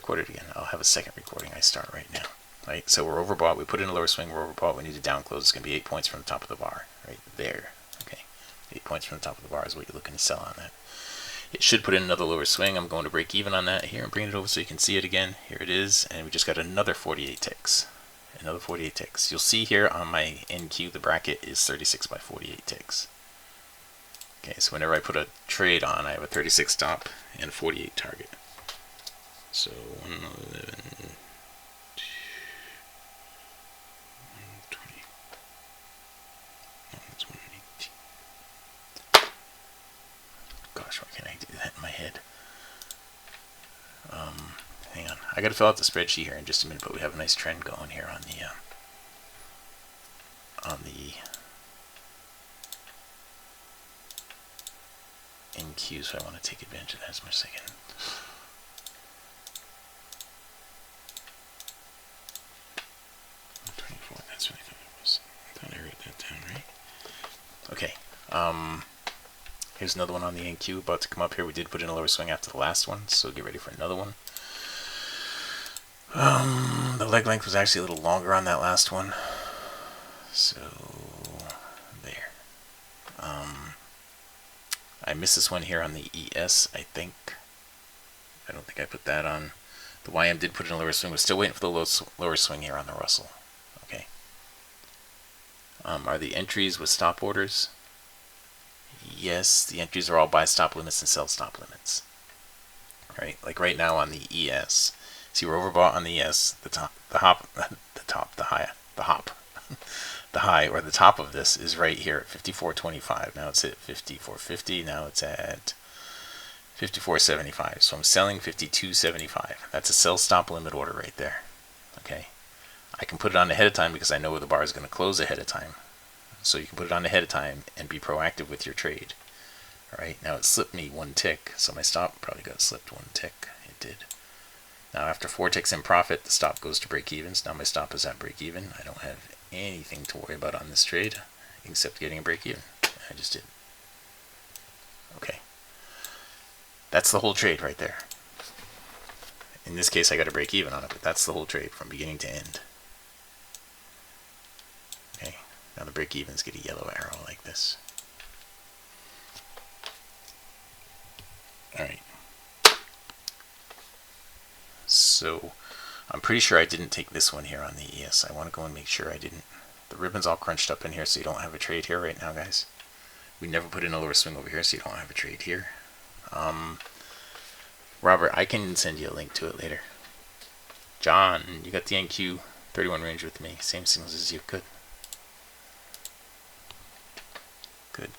record it again. I'll have a second recording I start right now. Right, so we're overbought. We put in a lower swing. We're overbought. We need to down close. It's going to be 8 points from the top of the bar, right there. Okay, 8 points from the top of the bar is what you're looking to sell on that. It should put in another lower swing. I'm going to break even on that here and bring it over so you can see it again. Here it is, and we just got another 48 ticks. Another 48 ticks. You'll see here on my NQ the bracket is 36 by 48 ticks. Okay, so whenever I put a trade on, I have a 36 stop and a 48 target. So 111, 120. No, that's 118. Gosh, why can't I do that in my head? Hang on, I gotta fill out the spreadsheet here in just a minute, but we have a nice trend going here on the NQ, so I want to take advantage of that as much as I can. That's what I thought it was. I thought I wrote that down, right? Okay. Here's another one on the NQ about to come up here. We did put in a lower swing after the last one, so get ready for another one. The leg length was actually a little longer on that last one. So there. I missed this one here on the ES, I think. I don't think I put that on. The YM did put in a lower swing. We're still waiting for the lower swing here on the Russell. Okay. Are the entries with stop orders? Yes, the entries are all buy stop limits and sell stop limits. Right, like right now on the ES. See, we're overbought on the ES. The high or the top of this is right here at 54.25. Now it's at 54.50. Now it's at 54.75. So I'm selling 52.75. That's a sell stop limit order right there. Okay. I can put it on ahead of time because I know where the bar is going to close ahead of time. So you can put it on ahead of time and be proactive with your trade. Alright, now it slipped me 1 tick, so my stop probably got slipped 1 tick. It did. Now after 4 ticks in profit, the stop goes to break evens. Now my stop is at break even. I don't have anything to worry about on this trade except getting a break even. I just did. Okay. That's the whole trade right there. In this case I got a break even on it, but that's the whole trade from beginning to end. Okay. Now the break evens get a yellow arrow like this. Alright. So I'm pretty sure I didn't take this one here on the ES. I want to go and make sure I didn't. The ribbon's all crunched up in here, so you don't have a trade here right now, guys. We never put in a lower swing over here, so you don't have a trade here. Robert, I can send you a link to it later. John, you got the NQ 31 range with me. Same signals as you. Good. Good.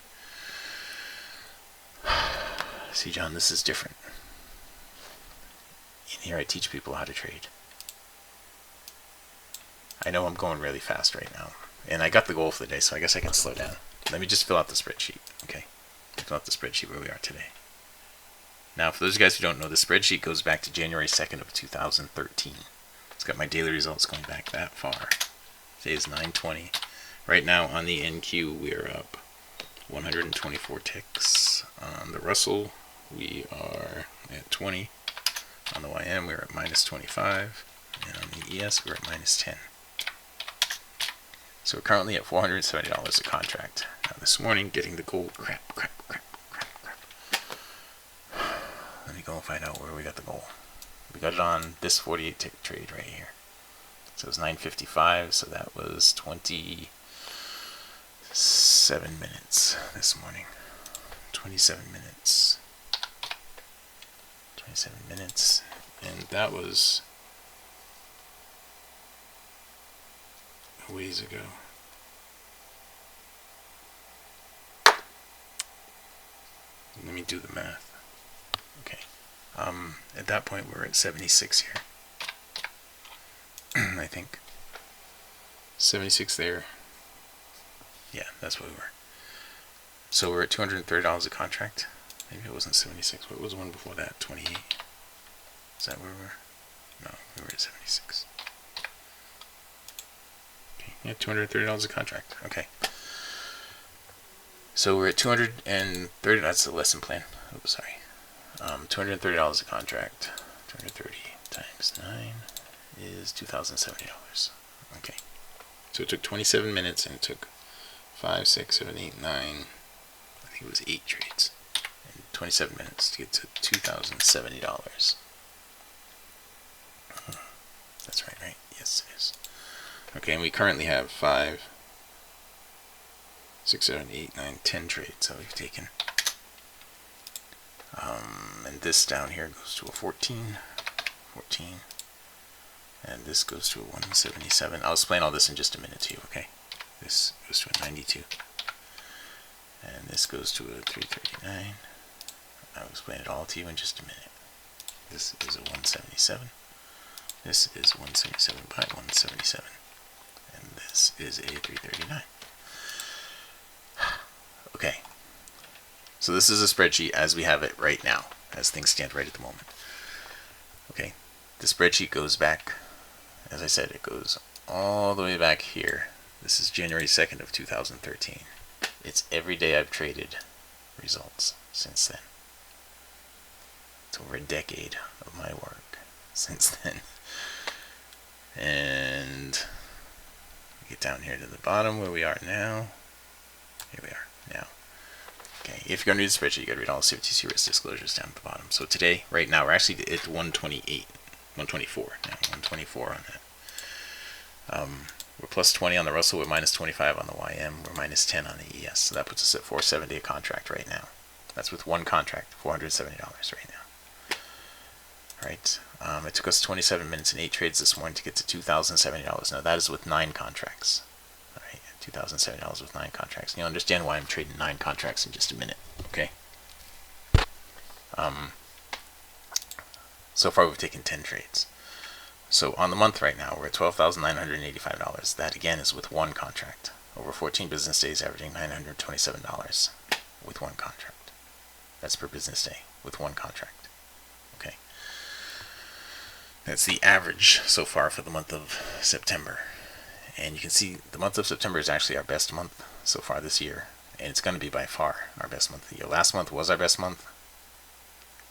See, John, this is different. In here I teach people how to trade. I know I'm going really fast right now. And I got the goal for the day, so I guess I can slow down. Let me just fill out the spreadsheet. Okay. Fill out the spreadsheet where we are today. Now, for those guys who don't know, the spreadsheet goes back to January 2nd of 2013. It's got my daily results going back that far. Today is 9/20. Right now on the NQ, we are up 124 ticks. On the Russell, we are at 20. On the YM, we're at minus 25. And on the ES, we're at minus 10. So we're currently at $470 a contract. Now this morning, getting the gold, crap. Let me go and find out where we got the gold. We got it on this 48 tick trade right here. So it was 9:55, so that was 27 minutes this morning. 27 minutes. 27 minutes. And that was a ways ago. Let me do the math. Okay. At that point we're at 76 here. I think. 76 there. Yeah, that's what we were. So we're at $230 a contract. Maybe it wasn't 76. What was the one before that? 28. Is that where we were? No, we were at 76. Okay, yeah, $230 a contract. Okay. So we're at $230. That's the lesson plan. Oops, sorry. $230 a contract. 230 times is $2,070. Okay. So it took 27 minutes and it took 5, 6, 7, 8, 9, I think it was 8 trades. And 27 minutes to get to $2,070. That's right? Yes, it is. Okay, and we currently have 5, 6, 7, 8, 9, 10 trades that we've taken. And this down here goes to a 14, and this goes to a 177. I'll explain all this in just a minute to you, okay? This goes to a 92, and this goes to a 339. I'll explain it all to you in just a minute. This is a 177. This is 177 by 177, and this is a 339. Okay, so this is a spreadsheet as we have it right now, as things stand right at the moment. Okay, the spreadsheet goes back, as I said, it goes all the way back here. This is January 2nd of 2013. It's every day I've traded results since then. It's over a decade of my work since then. And get down here to the bottom where we are now. Here we are now. Okay, if you're going to read the spreadsheet, you got to read all the CFTC risk disclosures down at the bottom. So today, right now, we're actually at 124 now, 124 on that. We're plus 20 on the Russell, we're minus 25 on the YM, we're minus 10 on the ES. So that puts us at 470 a contract right now. That's with one contract, $470 right now. Right. It took us 27 minutes and 8 trades this morning to get to $2,070. Now that is with 9 contracts. All right, $2,070 with 9 contracts. And you'll understand why I'm trading 9 contracts in just a minute. Okay. So far we've taken 10 trades. So on the month right now we're at $12,985. That again is with one contract. Over 14 business days, averaging $927 with one contract. That's per business day with one contract. Okay. That's the average so far for the month of September. And you can see the month of September is actually our best month so far this year. And it's going to be by far our best month of the year. Last month was our best month.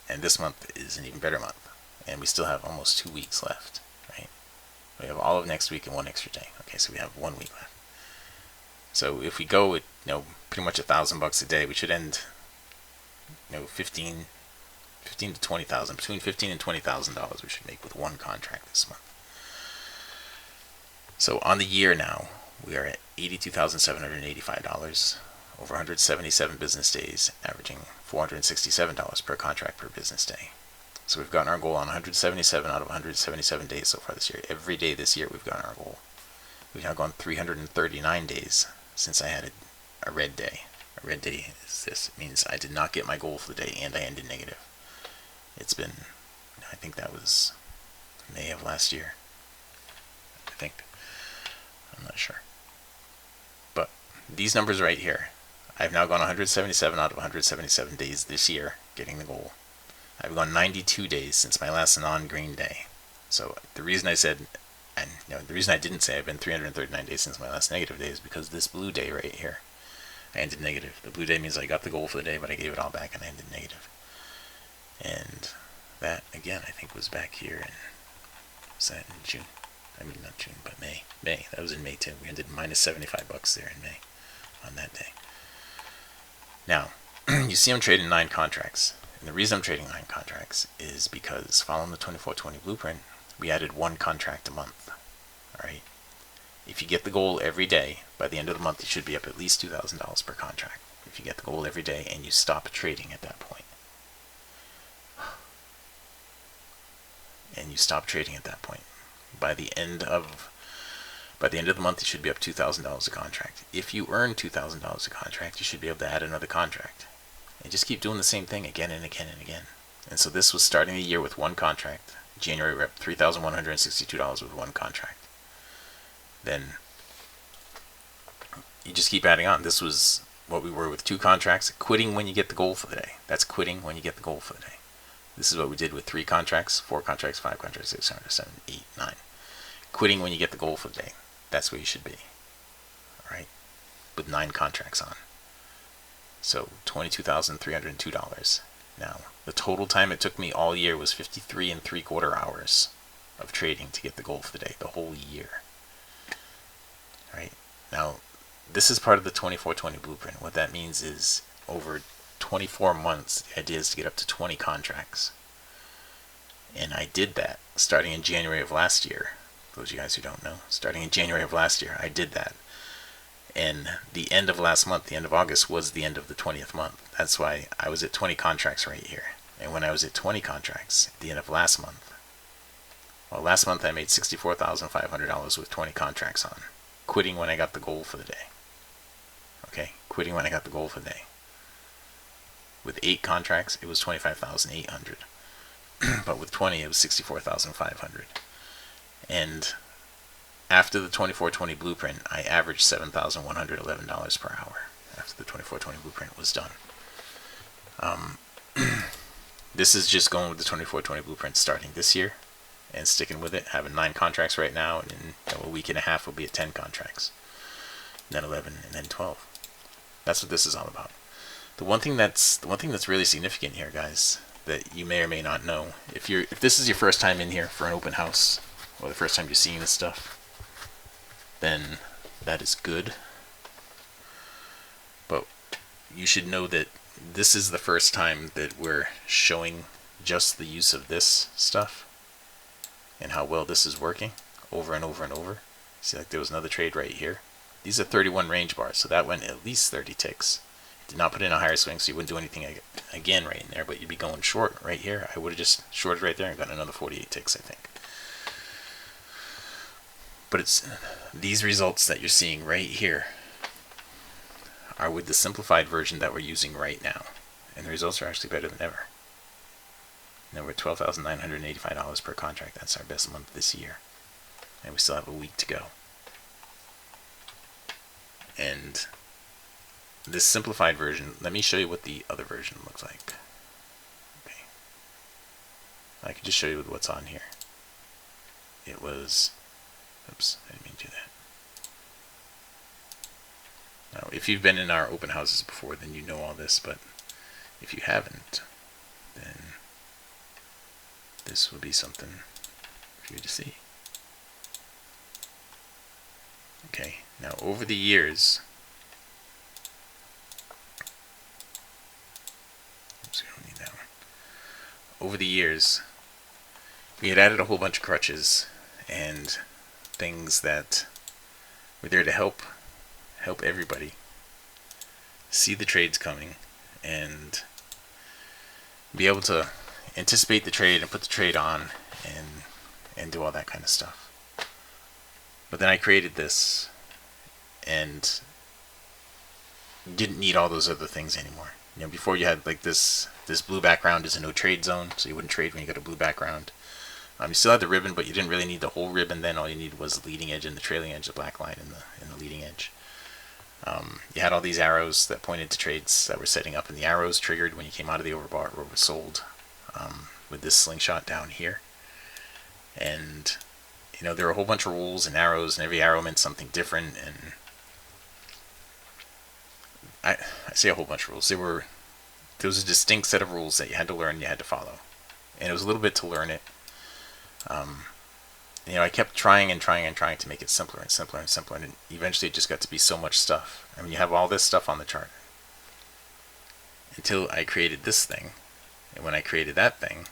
And this month is an even better month. And we still have almost 2 weeks left. Right? We have all of next week and one extra day. Okay, so we have 1 week left. So if we go with, pretty much $1,000 a day, we should end, 15 to 20,000, between $15,000 and $20,000 we should make with one contract this month. So on the year now, we are at $82,785 over 177 business days, averaging $467 per contract per business day. So we've gotten our goal on 177 out of 177 days so far this year. Every day this year we've gotten our goal. We've now gone 339 days since I had a red day. A red day is this. It means I did not get my goal for the day and I ended negative. It's been, I think that was May of last year. I think. I'm not sure. But these numbers right here, I've now gone 177 out of 177 days this year getting the goal. I've gone 92 days since my last non-green day. So the reason I said, and the reason I didn't say I've been 339 days since my last negative day is because this blue day right here, I ended negative. The blue day means I got the goal for the day, but I gave it all back and I ended negative. And that, again, I think was back here in, was that in June? I mean, not June, but May. May, that was in May too. We ended minus $75 there in May on that day. Now, you see I'm trading 9 contracts. And the reason I'm trading 9 contracts is because following the 24/20 blueprint, we added 1 contract a month. Alright? If you get the goal every day, by the end of the month you should be up at least $2,000 per contract. If you get the goal every day and you stop trading at that point. And you stop trading at that point. By the end of the month you should be up $2,000 a contract. If you earn $2,000 a contract, you should be able to add another contract. And just keep doing the same thing again and again and again. And so this was starting the year with 1 contract. January we're up $3,162 with 1 contract. Then you just keep adding on. This was what we were with 2 contracts. Quitting when you get the goal for the day. That's quitting when you get the goal for the day. This is what we did with 3 contracts, 4 contracts, 5 contracts, 6 contracts, 7, 8, 9. Quitting when you get the goal for the day. That's where you should be. Alright? With 9 contracts on. So $22,302. Now, the total time it took me all year was 53 3/4 hours of trading. trading to get the goal for the day, the whole year. Right? Now, this is part of the 24/20 blueprint. What that means is over 24 months, the idea is to get up to 20 contracts. And I did that starting in January of last year. Those of you guys who don't know, starting in January of last year, I did that. And the end of last month, the end of August, was the end of the 20th month. That's why I was at 20 contracts right here. And when I was at 20 contracts at the end of last month, well, last month I made $64,500 with 20 contracts on, quitting when I got the goal for the day. Okay, quitting when I got the goal for the day. With 8 contracts, it was 25,800. But with 20, it was 64,500. And after the 24/20 blueprint, I averaged $7,111 per hour after the 24/20 blueprint was done. This is just going with the 24/20 blueprint starting this year and sticking with it, having 9 contracts right now, and in a week and a half we'll be at 10 contracts, and then 11, and then 12. That's what this is all about. The one thing that's really significant here, guys, that you may or may not know, if this is your first time in here for an open house, or the first time you're seeing this stuff, then that is good. But you should know that this is the first time that we're showing just the use of this stuff and how well this is working over and over and over. See, like there was another trade right here. These are 31 range bars, so that went at least 30 ticks. Did not put in a higher swing, so you wouldn't do anything again right in there, but you'd be going short right here. I would have just shorted right there and got another 48 ticks, I think. But it's these results that you're seeing right here are with the simplified version that we're using right now, and the results are actually better than ever. Now we're at $12,985 per contract. That's our best month this year, and we still have a week to go. And this simplified version, let me show you what the other version looks like. Okay, I can just show you what's on here. It was, oops, I didn't mean to do that. Now, if you've been in our open houses before, then you know all this, but if you haven't, then this will be something for you to see. Okay, now over the years, over the years, we had added a whole bunch of crutches and things that were there to help everybody see the trades coming and be able to anticipate the trade and put the trade on and do all that kind of stuff. But then I created this and didn't need all those other things anymore. You know, before you had like this blue background is a no trade zone, so you wouldn't trade when you got a blue background. You still had the ribbon, but you didn't really need the whole ribbon then. All you needed was the leading edge and the trailing edge, the black line and the leading edge. You had all these arrows that pointed to trades that were setting up, and the arrows triggered when you came out of the overbought or oversold with this slingshot down here. And you know, there were a whole bunch of rules and arrows, and every arrow meant something different. And I say a whole bunch of rules. There was a distinct set of rules that you had to learn, you had to follow, and it was a little bit to learn it. You know, I kept trying to make it simpler and simpler and simpler, and eventually it just got to be so much stuff. I mean, you have all this stuff on the chart until I created this thing, and when I created that thing,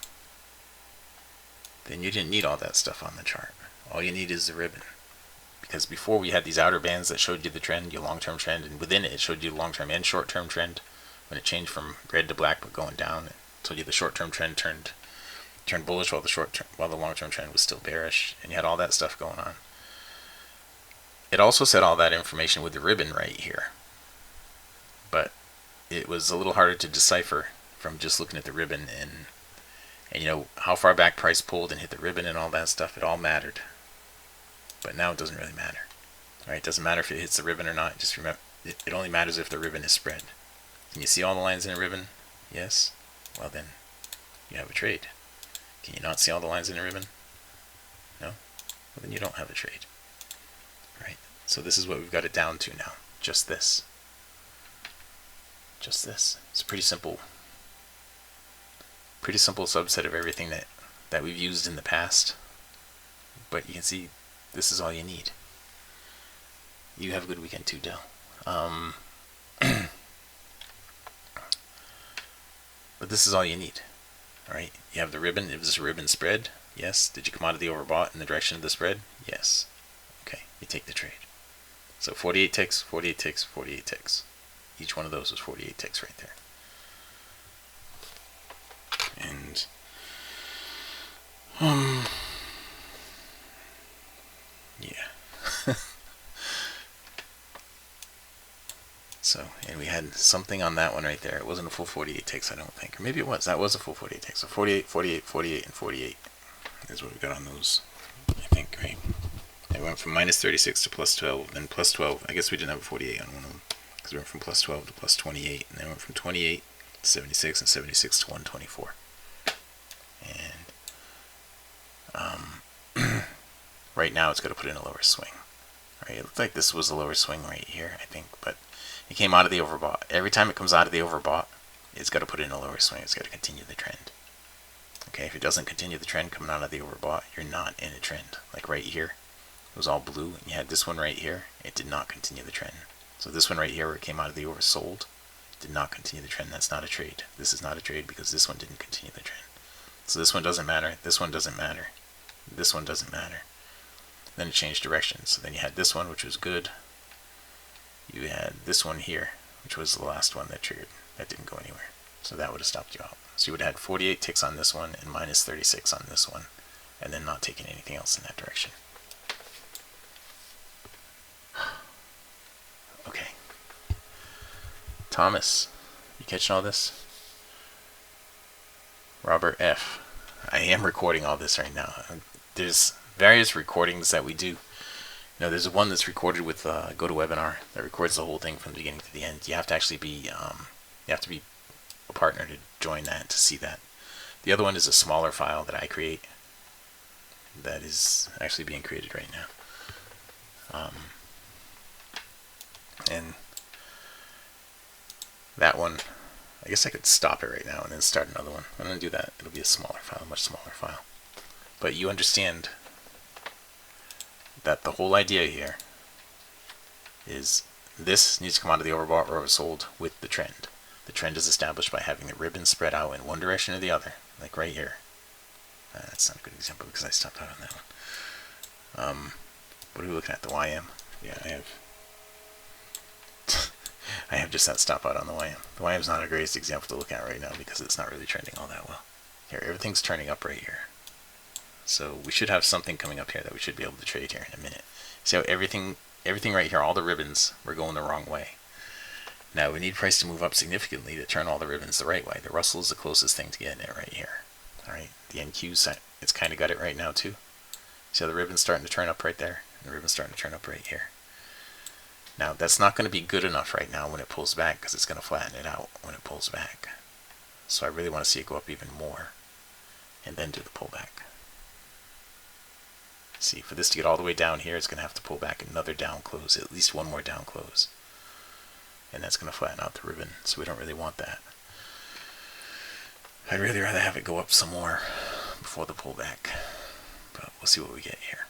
then you didn't need all that stuff on the chart. All you need is the ribbon, because before we had these outer bands that showed you the trend, your long-term trend, and within it showed you the long-term and short-term trend. When it changed from red to black but going down, it told you the short-term trend turned bullish while the long-term trend was still bearish, and you had all that stuff going on. It also said all that information with the ribbon right here, but it was a little harder to decipher from just looking at the ribbon, and you know how far back price pulled and hit the ribbon and all that stuff. It all mattered, but now it doesn't really matter. All right, it doesn't matter if it hits the ribbon or not. Just remember, it only matters if the ribbon is spread. Can you see all the lines in a ribbon? Yes? Well then, you have a trade. Can you not see all the lines in a ribbon? No? Well then you don't have a trade. Right? So this is what we've got it down to now. Just this. Just this. It's a pretty simple subset of everything that we've used in the past. But you can see this is all you need. You have a good weekend too, Dell. But this is all you need. Alright, you have the ribbon. Is this a ribbon spread? Yes. Did you come out of the overbought in the direction of the spread? Yes. Okay, you take the trade. So 48 ticks, 48 ticks, 48 ticks. Each one of those was 48 ticks right there. And yeah. So, and we had something on that one right there. It wasn't a full 48 ticks, I don't think. Or maybe it was. That was a full 48 ticks. So 48, 48, 48, and 48 is what we got on those, I think, right? It went from minus 36 to plus 12, then plus 12. I guess we didn't have a 48 on one of them, because we went from plus 12 to plus 28, and then went from 28 to 76, and 76 to 124. And right now it's going to put in a lower swing. Right? It looked like this was a lower swing right here, I think, but it came out of the overbought. Every time it comes out of the overbought, it's got to put in a lower swing. It's got to continue the trend. Okay, if it doesn't continue the trend coming out of the overbought, you're not in a trend. Like right here, it was all blue, and you had this one right here. It did not continue the trend. So this one right here, where it came out of the oversold, did not continue the trend. That's not a trade. This is not a trade because this one didn't continue the trend. So this one doesn't matter. This one doesn't matter. This one doesn't matter. Then it changed directions. So then you had this one, which was good. You had this one here, which was the last one that triggered. That didn't go anywhere. So that would have stopped you out. So you would have had 48 ticks on this one and minus 36 on this one, and then not taking anything else in that direction. Okay. Thomas, you catching all this? Robert F. I am recording all this right now. There's various recordings that we do. You know, there's one that's recorded with GoToWebinar that records the whole thing from the beginning to the end. You have to actually be a partner to join that to see that. The other one is a smaller file that I create that is actually being created right now. And that one, I guess I could stop it right now and then start another one. I'm going to do that. It'll be a smaller file, much smaller file. But you understand that the whole idea here is this needs to come out of the overbought or oversold with the trend. The trend is established by having the ribbon spread out in one direction or the other, like right here. That's not a good example because I stopped out on that one. What are we looking at? The YM? Yeah, I have just that stop out on the YM. The YM is not a greatest example to look at right now because it's not really trending all that well. Here, everything's turning up right here. So we should have something coming up here that we should be able to trade here in a minute. See how everything right here, all the ribbons were going the wrong way. Now we need price to move up significantly to turn all the ribbons the right way. The Russell is the closest thing to getting it right here. Alright, the NQ side, it's kind of got it right now too. See how the ribbon's starting to turn up right there? And the ribbon's starting to turn up right here. Now that's not going to be good enough right now when it pulls back because it's going to flatten it out when it pulls back. So I really want to see it go up even more and then do the pullback. See, for this to get all the way down here, it's going to have to pull back another down close, at least one more down close. And that's going to flatten out the ribbon, so we don't really want that. I'd really rather have it go up some more before the pullback, but we'll see what we get here.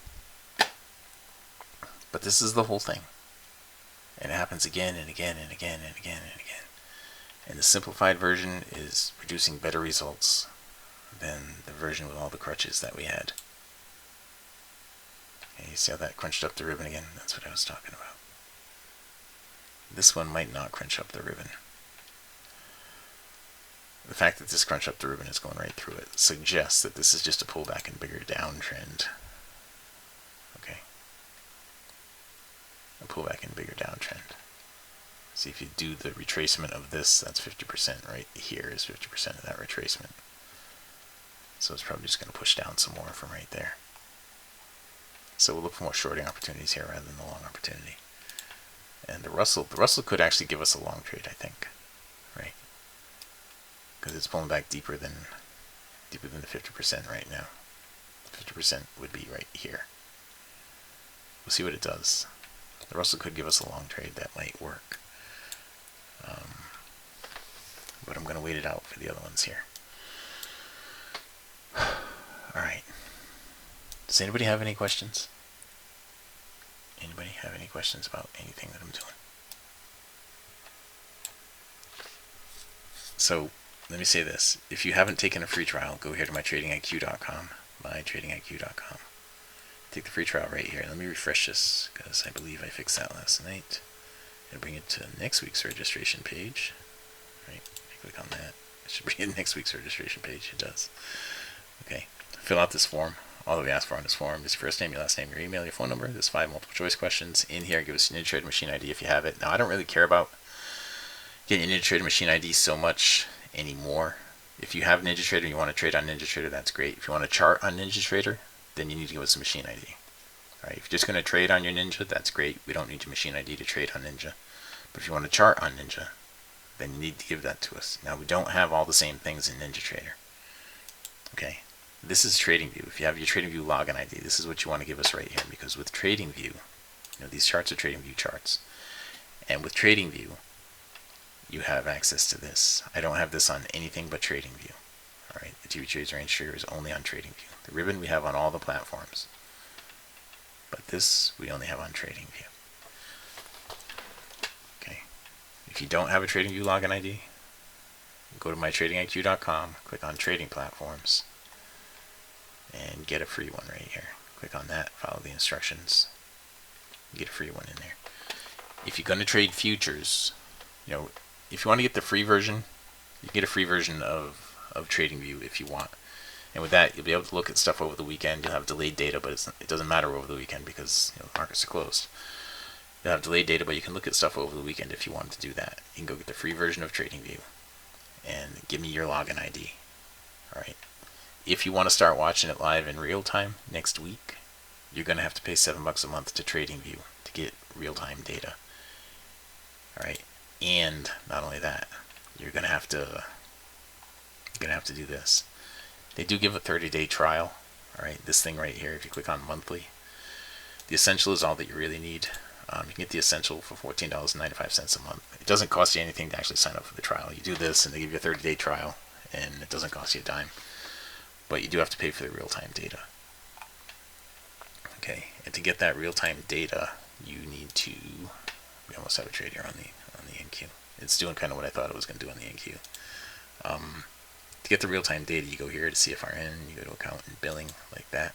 But this is the whole thing, and it happens again and again and again and again and again. And the simplified version is producing better results than the version with all the crutches that we had. Okay, you see how that crunched up the ribbon again? That's what I was talking about. This one might not crunch up the ribbon. The fact that this crunch up the ribbon is going right through it suggests that this is just a pullback and bigger downtrend. Okay. A pullback and bigger downtrend. See, if you do the retracement of this, that's 50% right here is 50% of that retracement. So it's probably just going to push down some more from right there. So we'll look for more shorting opportunities here rather than the long opportunity. And the Russell could actually give us a long trade, I think, right? Because it's pulling back deeper than the 50% right now. 50% would be right here. We'll see what it does. The Russell could give us a long trade that might work. But I'm going to wait it out for the other ones here. Alright. Does anybody have any questions? Anybody have any questions about anything that I'm doing? So let me say this. If you haven't taken a free trial, go here to mytradingiq.com, mytradingiq.com. Take the free trial right here. Let me refresh this because I believe I fixed that last night. And bring it to next week's registration page. Right? Click on that. It should bring it to next week's registration page. It does. Okay. Fill out this form. All that we ask for on this form is your first name, your last name, your email, your phone number. There's 5 multiple choice questions. In here, give us your NinjaTrader machine ID if you have it. Now, I don't really care about getting your NinjaTrader machine ID so much anymore. If you have NinjaTrader and you want to trade on NinjaTrader, that's great. If you want to chart on NinjaTrader, then you need to give us a machine ID. Alright, if you're just going to trade on your Ninja, that's great. We don't need your machine ID to trade on Ninja. But if you want to chart on Ninja, then you need to give that to us. Now, we don't have all the same things in NinjaTrader. Okay, this is TradingView. If you have your TradingView login ID, this is what you want to give us right here. Because with TradingView, these charts are TradingView charts. And with TradingView, you have access to this. I don't have this on anything but TradingView. Alright, the TV Trades Range Trader is only on TradingView. The ribbon we have on all the platforms. But this we only have on TradingView. Okay. If you don't have a TradingView login ID, go to mytradingiq.com, click on Trading Platforms, and get a free one right here. Click on that, follow the instructions, get a free one in there. If you're going to trade futures, if you want to get the free version, you can get a free version of TradingView if you want. And with that, you'll be able to look at stuff over the weekend. You'll have delayed data, but it doesn't matter over the weekend because the markets are closed. You'll have delayed data, but you can look at stuff over the weekend if you want to do that. You can go get the free version of TradingView and give me your login ID. Alright. If you want to start watching it live in real time next week, you're going to have to pay $7 a month to TradingView to get real-time data. Alright. And not only that, you're going to have to do this. They do give a 30-day trial. Alright, this thing right here, if you click on monthly, the Essential is all that you really need. You can get the Essential for $14.95 a month. It doesn't cost you anything to actually sign up for the trial. You do this and they give you a 30-day trial, and it doesn't cost you a dime. But you do have to pay for the real-time data. Okay, and to get that real-time data, you need to... We almost have a trade here on the NQ. It's doing kind of what I thought it was going to do on the NQ. To get the real-time data, you go here to CFRN, you go to account and billing, like that.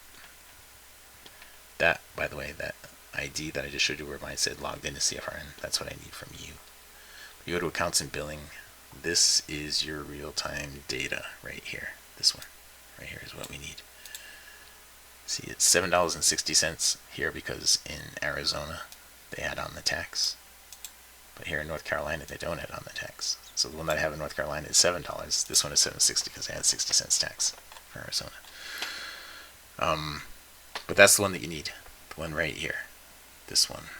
That, by the way, that ID that I just showed you where mine said logged into CFRN, that's what I need from you. You go to accounts and billing, this is your real-time data right here. This one, right here is what we need. See, it's $7.60 here because in Arizona they add on the tax. But here in North Carolina, they don't add on the tax. So the one that I have in North Carolina is $7. This one is $7.60 because they add 60 cents tax for Arizona. But that's the one that you need. The one right here. This one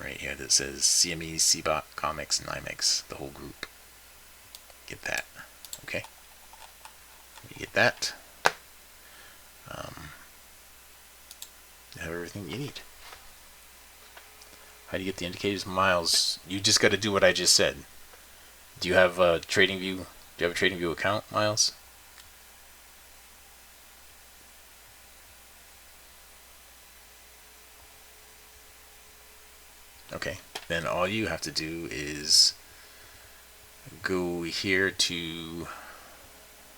right here that says CME, CBOT, COMEX, and NYMEX. The whole group. Get that. Okay? You get that. You have everything you need. How do you get the indicators? Miles, you just got to do what I just said. Do you have a TradingView? Do you have a TradingView account, Miles? Okay, then all you have to do is go here to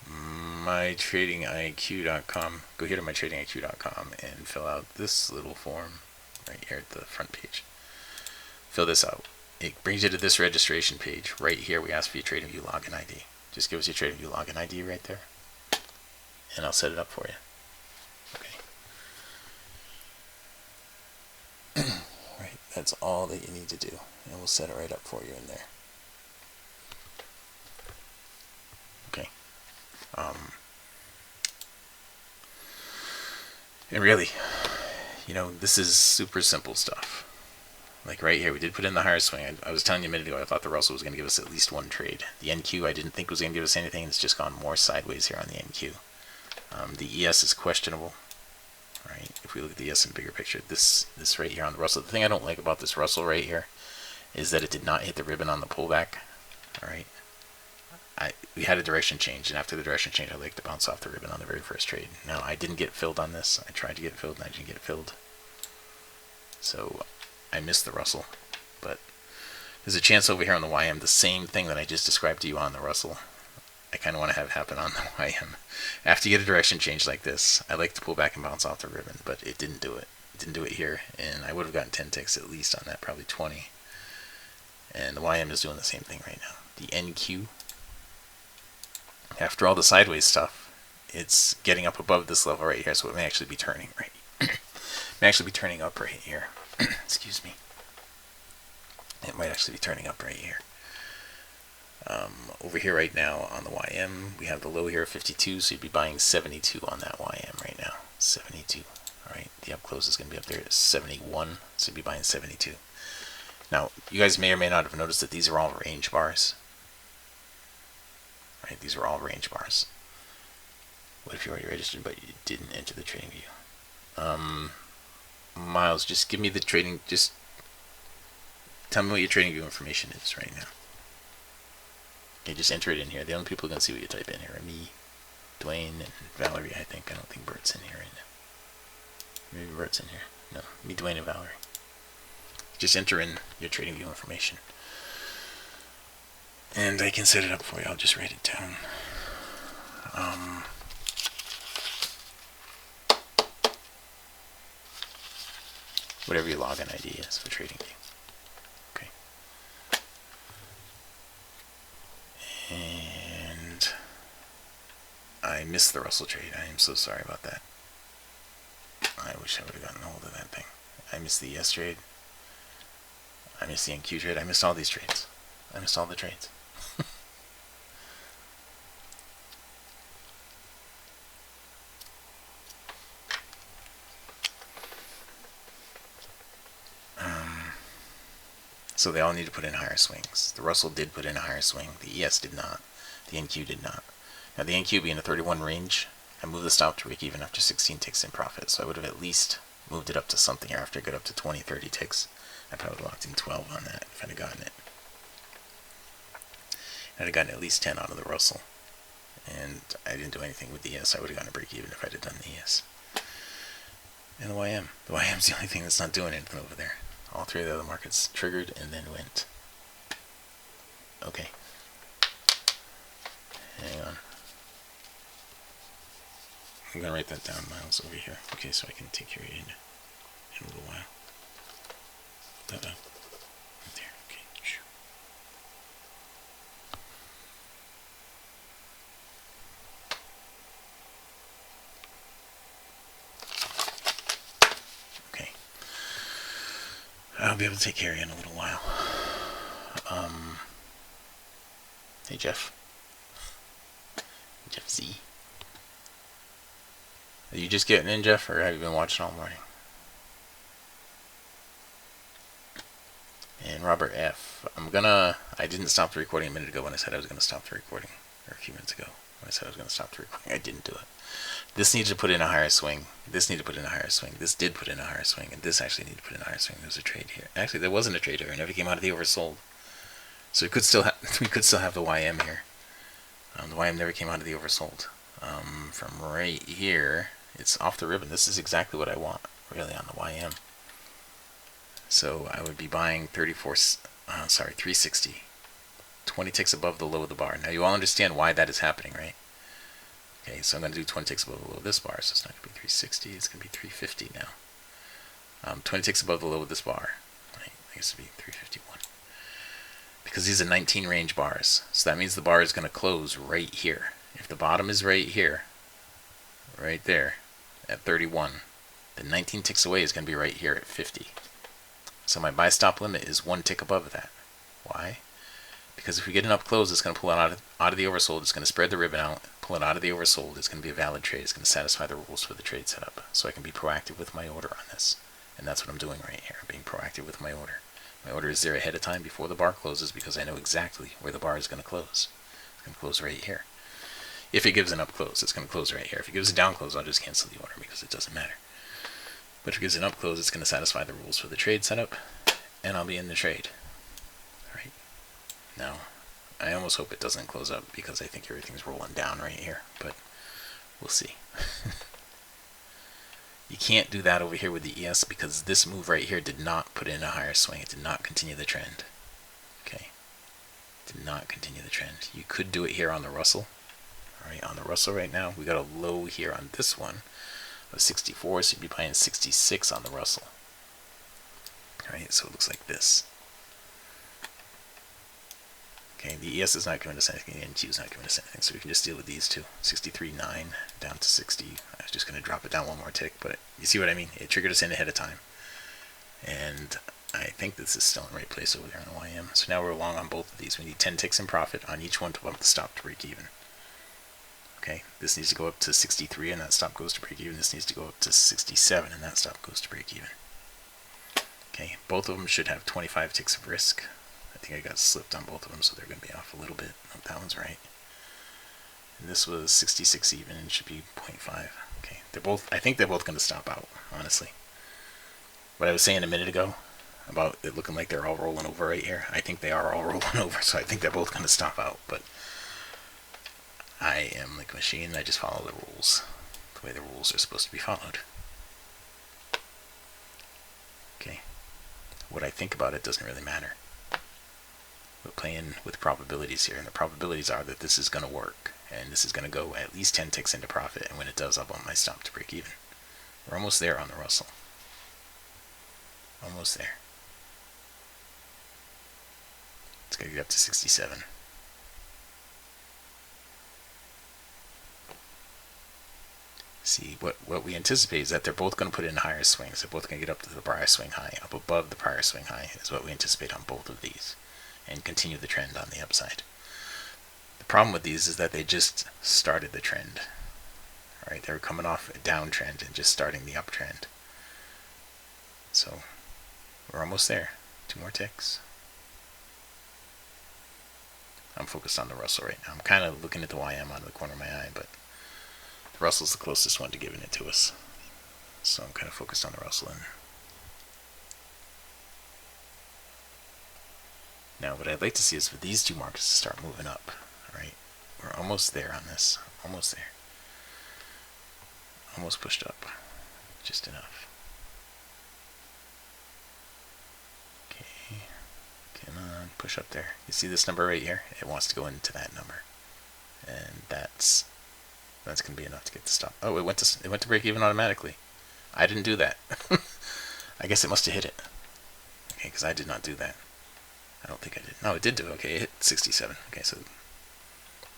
mytradingiq.com. Go here to mytradingiq.com and fill out this little form right here at the front page. Fill this out. It brings you to this registration page. Right here we ask for your TradingView login ID. Just give us your TradingView login ID right there, and I'll set it up for you. Okay. Right, that's all that you need to do, and we'll set it right up for you in there. Okay. And really, this is super simple stuff. Like right here, we did put in the higher swing. I was telling you a minute ago, I thought the Russell was going to give us at least one trade. The NQ, I didn't think was going to give us anything. It's just gone more sideways here on the NQ. The ES is questionable. Right? If we look at the ES in bigger picture, this right here on the Russell. The thing I don't like about this Russell right here is that it did not hit the ribbon on the pullback. All right. we had a direction change, and after the direction change, I like to bounce off the ribbon on the very first trade. Now, I didn't get filled on this. I tried to get filled, and I didn't get filled. So I missed the Russell. But there's a chance over here on the YM, the same thing that I just described to you on the Russell, I kind of want to have happen on the YM. After you get a direction change like this, I like to pull back and bounce off the ribbon, but it didn't do it. It didn't do it here, and I would have gotten 10 ticks at least on that, probably 20. And the YM is doing the same thing right now. The NQ, after all the sideways stuff, it's getting up above this level right here, so it may actually be turning right. May actually be turning up right here. Excuse me. It might actually be turning up right here. Over here right now on the YM, we have the low here of 52, so you'd be buying 72 on that YM right now. 72. Alright, the up close is going to be up there at 71, so you'd be buying 72. Now, you guys may or may not have noticed that these are all range bars. Right, these are all range bars. What if you already registered but you didn't enter the trading view? Miles, just give me the trading, just tell me what your trading view information is right now. Okay, just enter it in here. The only people who can see what you type in here are me, Dwayne, and Valerie, I think. I don't think Bert's in here right now. Maybe Bert's in here. No, me, Dwayne, and Valerie. Just enter in your trading view information. And I can set it up for you. I'll just write it down. Whatever your login ID is for trading view. Okay. And I missed the Russell trade. I am so sorry about that. I wish I would have gotten hold of that thing. I missed the ES trade. I missed the NQ trade. I missed all these trades. I missed all the trades. So they all need to put in higher swings. The Russell did put in a higher swing. The ES did not. The NQ did not. Now the NQ being a 31 range, I moved the stop to break even after 16 ticks in profit. So I would have at least moved it up to something here after I got up to 20, 30 ticks. I probably locked in 12 on that if I'd have gotten it. I'd have gotten at least 10 out of the Russell. And I didn't do anything with the ES. I would have gotten a break even if I'd have done the ES. And the YM. The YM's the only thing that's not doing anything over there. All three of the other markets triggered and then went. Okay. Hang on. I'm going to write that down, Miles, over here. Okay, so I can take care of you in a little while. Right there. Okay. Okay. I'll be able to take care of you in a little while. Hey, Jeff. Jeff Z. Are you just getting in, Jeff, or have you been watching all morning? And Robert F. I didn't stop the recording a minute ago when I said I was going to stop the recording, or a few minutes ago when I said I was going to stop the recording. I didn't do it. This needs to put in a higher swing. This needed to put in a higher swing. This did put in a higher swing, and this actually needed to put in a higher swing. There was a trade here. Actually, there wasn't a trade here. It never came out of the oversold. So we could still have the YM here. The YM never came out of the oversold. From right here, it's off the ribbon. This is exactly what I want, really, on the YM. So I would be buying 360. 20 ticks above the low of the bar. Now you all understand why that is happening, right? Okay, so I'm going to do 20 ticks above the low of this bar, so it's not going to be 360, it's going to be 350 now. 20 ticks above the low of this bar. Right, I guess it would be 351. Because these are 19 range bars, so that means the bar is going to close right here. If the bottom is right here, right there, at 31, then 19 ticks away is going to be right here at 50. So my buy stop limit is 1 tick above that. Why? Because if we get an up close, it's going to pull it out of the oversold. It's going to spread the ribbon out, pull it out of the oversold. It's going to be a valid trade. It's going to satisfy the rules for the trade setup. So I can be proactive with my order on this. And that's what I'm doing right here. I'm being proactive with my order. My order is there ahead of time before the bar closes because I know exactly where the bar is going to close. It's going to close right here. If it gives an up close, it's going to close right here. If it gives a down close, I'll just cancel the order because it doesn't matter. But if it gives an up close, it's going to satisfy the rules for the trade setup, and I'll be in the trade. Alright. Now, I almost hope it doesn't close up because I think everything's rolling down right here, but we'll see. You can't do that over here with the ES because this move right here did not put in a higher swing. It did not continue the trend. Okay, did not continue the trend. You could do it here on the Russell. All right, on the Russell right now, we got a low here on this one of 64, so you'd be buying 66 on the Russell. All right, so it looks like this. Okay, the ES is not giving us anything, the NQ is not giving us anything, so we can just deal with these two. 63.9 down to 60. I was just going to drop it down one more tick, but you see what I mean? It triggered us in ahead of time. And I think this is still in the right place over there on the YM. So now we're long on both of these. We need 10 ticks in profit on each one to bump the stop to break even. Okay, this needs to go up to 63 and that stop goes to break even. This needs to go up to 67 and that stop goes to break even. Okay, both of them should have 25 ticks of risk. I think I got slipped on both of them, so they're going to be off a little bit. Oh, that one's right. And this was 66 even, and it should be 0.5. Okay, they're both. I think they're both going to stop out, honestly. What I was saying a minute ago about it looking like they're all rolling over right here, I think they are all rolling over, so I think they're both going to stop out. But I am like a machine. I just follow the rules, the way the rules are supposed to be followed. Okay, what I think about it doesn't really matter. We're playing with probabilities here, and the probabilities are that this is going to work, and this is going to go at least 10 ticks into profit, and when it does, I'll bump my stop to break even. We're almost there on the Russell. Almost there. It's going to get up to 67. See, what we anticipate is that they're both going to put in higher swings. They're both going to get up to the prior swing high. Up above the prior swing high is what we anticipate on both of these, and continue the trend on the upside. The problem with these is that they just started the trend. All right, they were coming off a downtrend and just starting the uptrend. So we're almost there. 2 more ticks. I'm focused on the Russell right now. I'm kind of looking at the YM out of the corner of my eye, but the Russell's the closest one to giving it to us. So I'm kind of focused on the Russell. And now what I'd like to see is for these two markets to start moving up. All right, we're almost there on this. Almost there. Almost pushed up. Just enough. Okay. Come on, push up there. You see this number right here? It wants to go into that number. And that's going to be enough to get the stop. Oh, it went to break even automatically. I didn't do that. I guess it must have hit it. Okay, because I did not do that. I don't think I did. No, it did do it. Okay, it hit 67. Okay, so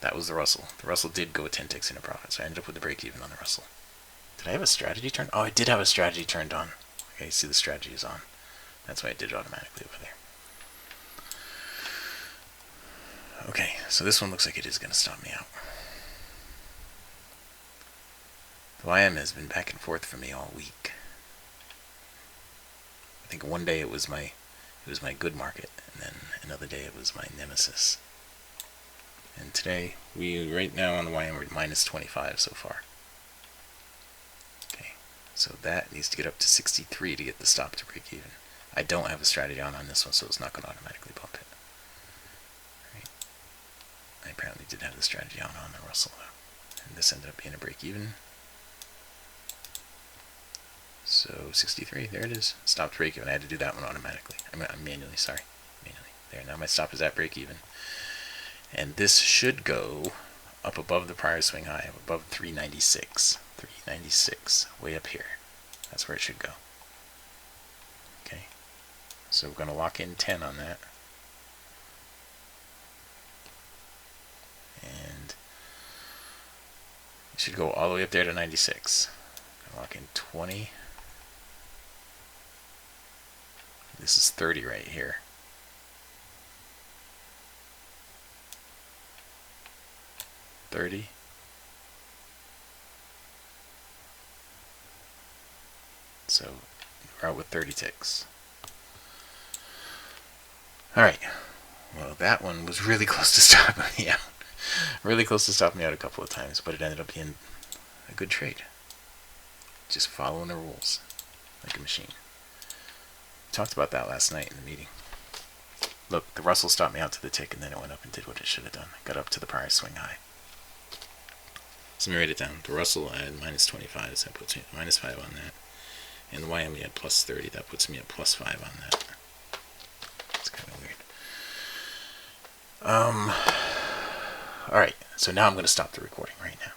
that was the Russell. The Russell did go 10 ticks into profit, so I ended up with the break even on the Russell. Did I have a strategy turned? Oh, I did have a strategy turned on. Okay, see the strategy is on. That's why I did it automatically over there. Okay, so this one looks like it is going to stop me out. The YM has been back and forth for me all week. I think one day it was my good market, and then another day it was my nemesis. And today, right now on the YM we're minus 25 so far. Okay, so that needs to get up to 63 to get the stop to break even. I don't have a strategy on this one, so it's not going to automatically bump it. Right. I apparently did have the strategy on the Russell, and this ended up being a break even. So 63, there it is. Stop to break even. I had to do that one automatically. I'm manually, sorry. Manually. There, now my stop is at break even. And this should go up above the prior swing high, above 396. 396, way up here. That's where it should go. Okay. So we're going to lock in 10 on that. And it should go all the way up there to 96. Lock in 20. This is 30 right here. $30. So we're out with 30 ticks. Alright. Well, that one was really close to stopping me out. Really close to stopping me out a couple of times, but it ended up being a good trade. Just following the rules like a machine. Talked about that last night in the meeting. Look, the Russell stopped me out to the tick, and then it went up and did what it should have done. Got up to the prior swing high. So let me write it down. The Russell at minus 25, so that puts me at minus 5 on that. And the YME at plus 30, that puts me at plus 5 on that. It's kind of weird. Alright, so now I'm going to stop the recording right now.